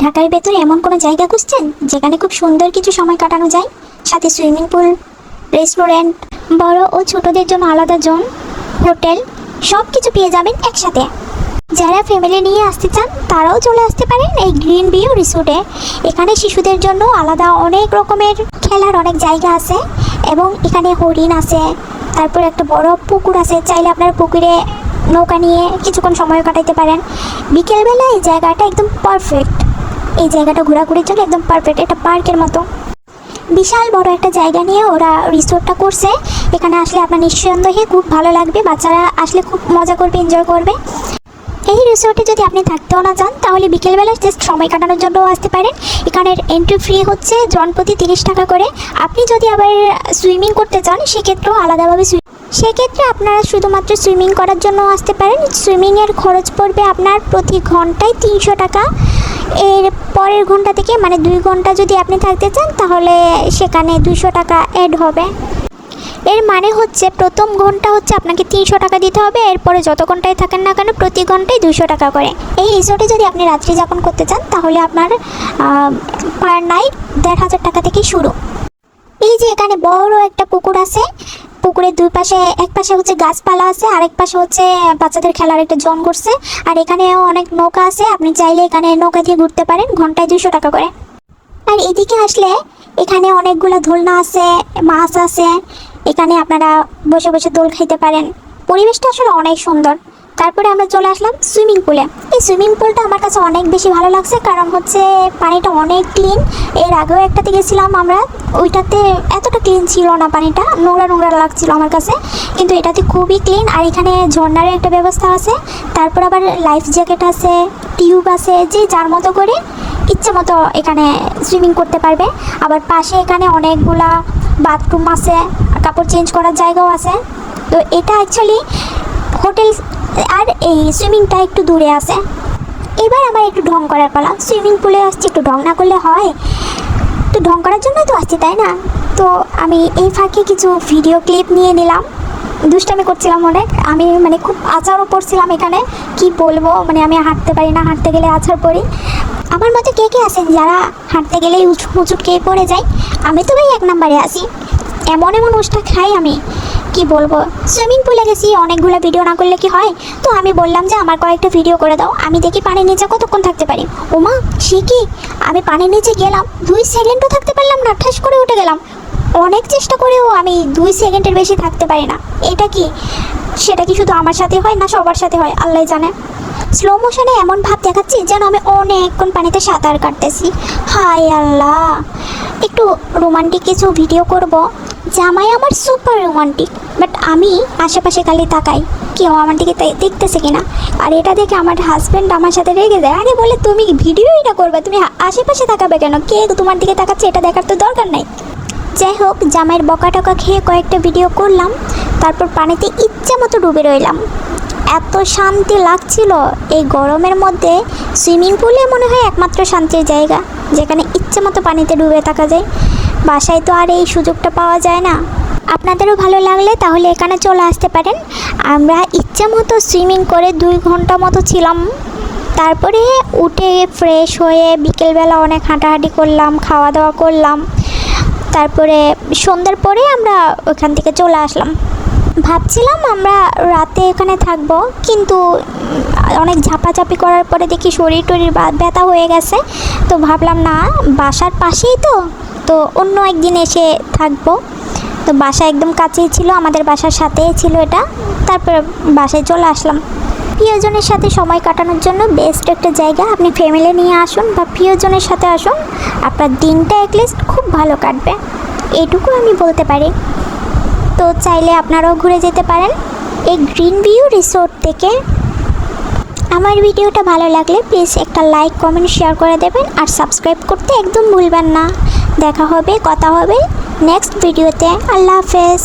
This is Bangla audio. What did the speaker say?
ঢাকার ভেতরে এমন কোনো জায়গা খুঁজছেন যেখানে খুব সুন্দর কিছু সময় কাটানো যায়, সাথে সুইমিং পুল, রেস্টুরেন্ট, বড় ও ছোটদের জন্য আলাদা জোন, হোটেল, সব কিছু পেয়ে যাবেন একসাথে। যারা ফ্যামিলি নিয়ে আসতে চান তারাও চলে আসতে পারেন এই গ্রিন ভিউ রিসোর্টে। এখানে শিশুদের জন্য আলাদা অনেক রকমের খেলার অনেক জায়গা আছে এবং এখানে হরিণ আছে, তারপর একটা বড় পুকুর আছে, চাইলে আপনার পুকুরে নৌকা নিয়ে কিছুক্ষণ সময় কাটাইতে পারেন। বিকেলবেলা এই জায়গাটা একদম পারফেক্ট, এই জায়গাটা ঘোরাঘুরির জন্য একদম পারফেক্ট, এটা পার্কের মতো। বিশাল বড় একটা জায়গা নিয়ে ওরা রিসোর্টটা করছে। এখানে আসলে আপনার নিঃসন্দেহে খুব ভালো লাগবে, বাচ্চারা আসলে খুব মজা করবে, এনজয় করবে। এই রিসোর্টে যদি আপনি থাকতেও না চান তাহলে বিকেলবেলা জাস্ট সময় কাটানোর জন্যও আসতে পারেন। এখানের এন্ট্রি ফ্রি হচ্ছে জনপ্রতি 30 টাকা করে। আপনি যদি আবার সুইমিং করতে চান সেক্ষেত্রেও আলাদাভাবে সেক্ষেত্রে আপনারা শুধুমাত্র সুইমিং করার জন্য আসতে পারেন। সুইমিংয়ের খরচ পড়বে আপনার প্রতি ঘন্টায় 300 টাকা। এর পরের ঘন্টা থেকে মানে 2 ঘন্টা যদি আপনি থাকতে চান তাহলে সেখানে 200 টাকা অ্যাড হবে। এর মানে হচ্ছে প্রথম ঘন্টা হচ্ছে আপনাকে 300 টাকা দিতে হবে, এরপরে যত ঘন্টায় থাকেন না কেন প্রতি ঘন্টায় 200 টাকা করে। এই রিসোর্টে যদি আপনি রাত্রি যাপন করতে চান তাহলে আপনার পার নাইট 1500 টাকা থেকে শুরু। এই যে এখানে বড় একটা পুকুর আছে, পুকুরের দুই পাশে, এক পাশে হচ্ছে গাছপালা আছে, আরেক পাশে হচ্ছে বাচ্চাদের খেলার একটা জোন করছে। আর এখানেও অনেক নৌকা আছে, আপনি চাইলে এখানে নৌকা দিয়ে ঘুরতে পারেন, ঘন্টায় 200 টাকা করে। আর এদিকে আসলে এখানে অনেকগুলো দোলনা আছে, মাছ আছে, এখানে আপনারা বসে বসে দোল খাইতে পারেন। পরিবেশটা আসলে অনেক সুন্দর। তারপরে আমরা চলে আসলাম সুইমিং পুলে। এই সুইমিং পুলটা আমার কাছে অনেক বেশি ভালো লাগছে, কারণ হচ্ছে পানিটা অনেক ক্লিন। এর আগেও একটাতে গেছিলাম আমরা, ওইটাতে এতটা ক্লিন ছিল না, পানিটা নোংরা নোংরা লাগছিল আমার কাছে, কিন্তু এটাতে খুবই ক্লিন। আর এখানে ঝর্ণারও একটা ব্যবস্থা আছে, তারপর আবার লাইফ জ্যাকেট আছে, টিউব আছে, যে যার মতো করে ইচ্ছে মতো এখানে সুইমিং করতে পারবে। আবার পাশে এখানে অনেকগুলা বাথরুম আছে, কাপড় চেঞ্জ করার জায়গাও আছে। তো এটা অ্যাকচুয়ালি হোটেল, আর এই সুইমিংটা একটু দূরে আছে। এবার আমার একটু ঢং করার পালা। সুইমিং পুলে আসছি, একটু ঢং না করলে হয়? তো ঢং করার জন্য তো আসছি, তাই না? তো আমি এই ফাঁকে কিছু ভিডিও ক্লিপ নিয়ে নিলাম। দুষ্টামি করছিলাম অনেক, আমি মানে খুব আচারও পড়ছিলাম এখানে, কি বলবো, মানে আমি হাঁটতে পারি না, হাঁটতে গেলে আচার পড়ি। আমার মতে কে কে আছেন যারা হাঁটতে গেলেই উঁচুট খেয়ে পড়ে যায়? আমি তো ভাই 1 নম্বরে আছি, এমন এমন উষ্টা খাই আমি, কি বলবো। সুইমিং পুলে গেছি, অনেকগুলো ভিডিও না করলে কি হয়? তো আমি বললাম যে আমার কয়েকটা ভিডিও করে দাও, আমি দেখি পানির নিচে কতক্ষণ থাকতে পারি। ওমা সে কি, আমি পানির নিচে গেলাম, 2 সেকেন্ডও থাকতে পারলাম না, ঠাস করে উঠে গেলাম। অনেক চেষ্টা করেও আমি 2 সেকেন্ডের বেশি থাকতে পারি না। এটা কি, সেটা কি শুধু আমার সাথে হয় না সবার সাথে হয় আল্লাহ জানে। স্লো মোশনে এমন ভাব দেখাচ্ছি যেন আমি অনেকক্ষণ পানিতে সাঁতার কাটতেছি। হায় আল্লাহ, একটু রোমান্টিক কিছু ভিডিও করব। জামাই আমার সুপার রোমান্টিক, বাট আমি আশেপাশে খালি তাকাই কেউ আমার দিকে দেখতেছে কিনা। আর এটা দেখে আমার হাজব্যান্ড আমার সাথে রেগে যায়, আরে বলে তুমি ভিডিওই না করবে, তুমি আশেপাশে তাকাবে কেন, কে তোমার দিকে তাকাচ্ছে এটা দেখার তো দরকার নাই। যাই হোক, জামাইয়ের বকা টকা খেয়ে কয়েকটা ভিডিও করলাম, তারপর পানিতে ইচ্ছে মতো ডুবে রইলাম। এত শান্তি লাগছিল এই গরমের মধ্যে। সুইমিং পুলে মনে হয় একমাত্র শান্তির জায়গা, যেখানে ইচ্ছে মতো পানিতে ডুবে থাকা যায়। বাসায় তো আর এই সুযোগটা পাওয়া যায় না। আপনাদেরও ভালো লাগলে তাহলে এখানে চলে আসতে পারেন। আমরা ইচ্ছে মতো সুইমিং করে 2 ঘন্টা মতো ছিলাম, তারপরে উঠে ফ্রেশ হয়ে বিকেলবেলা অনেক হাঁটাহাঁটি করলাম, খাওয়া দাওয়া করলাম। তারপরে সন্ধ্যার পরে আমরা ওখান থেকে চলে আসলাম। ভাবছিলাম আমরা রাতে এখানে থাকব, কিন্তু অনেক ঝাপাঝাপি করার পরে দেখি শরীর টরীর ব্যথা হয়ে গেছে। তো ভাবলাম না, বাসার পাশেই তো অন্য একদিন এসে থাকবো। তো বাসা একদম কাছেই ছিল, আমাদের বাসার সাথেই ছিল এটা। তারপর বাসায় চলে আসলাম। প্রিয়জনের সাথে সময় কাটানোর জন্য বেস্ট একটা জায়গা। আপনি ফ্যামিলি নিয়ে আসুন বা প্রিয়জনের সাথে আসুন, আপনার দিনটা অ্যাটলিস্ট খুব ভালো কাটবে, এইটুকু আমি বলতে পারি। তো চাইলে আপনারাও ঘুরে যেতে পারেন এই গ্রিন ভিউ রিসোর্ট থেকে। আমার ভিডিওটা ভালো লাগলে প্লিজ একটা লাইক, কমেন্ট, শেয়ার করে দেবেন, আর সাবস্ক্রাইব করতে একদম ভুলবেন না। দেখা হবে, কথা হবে নেক্সট ভিডিওতে। আল্লাহ হাফেজ।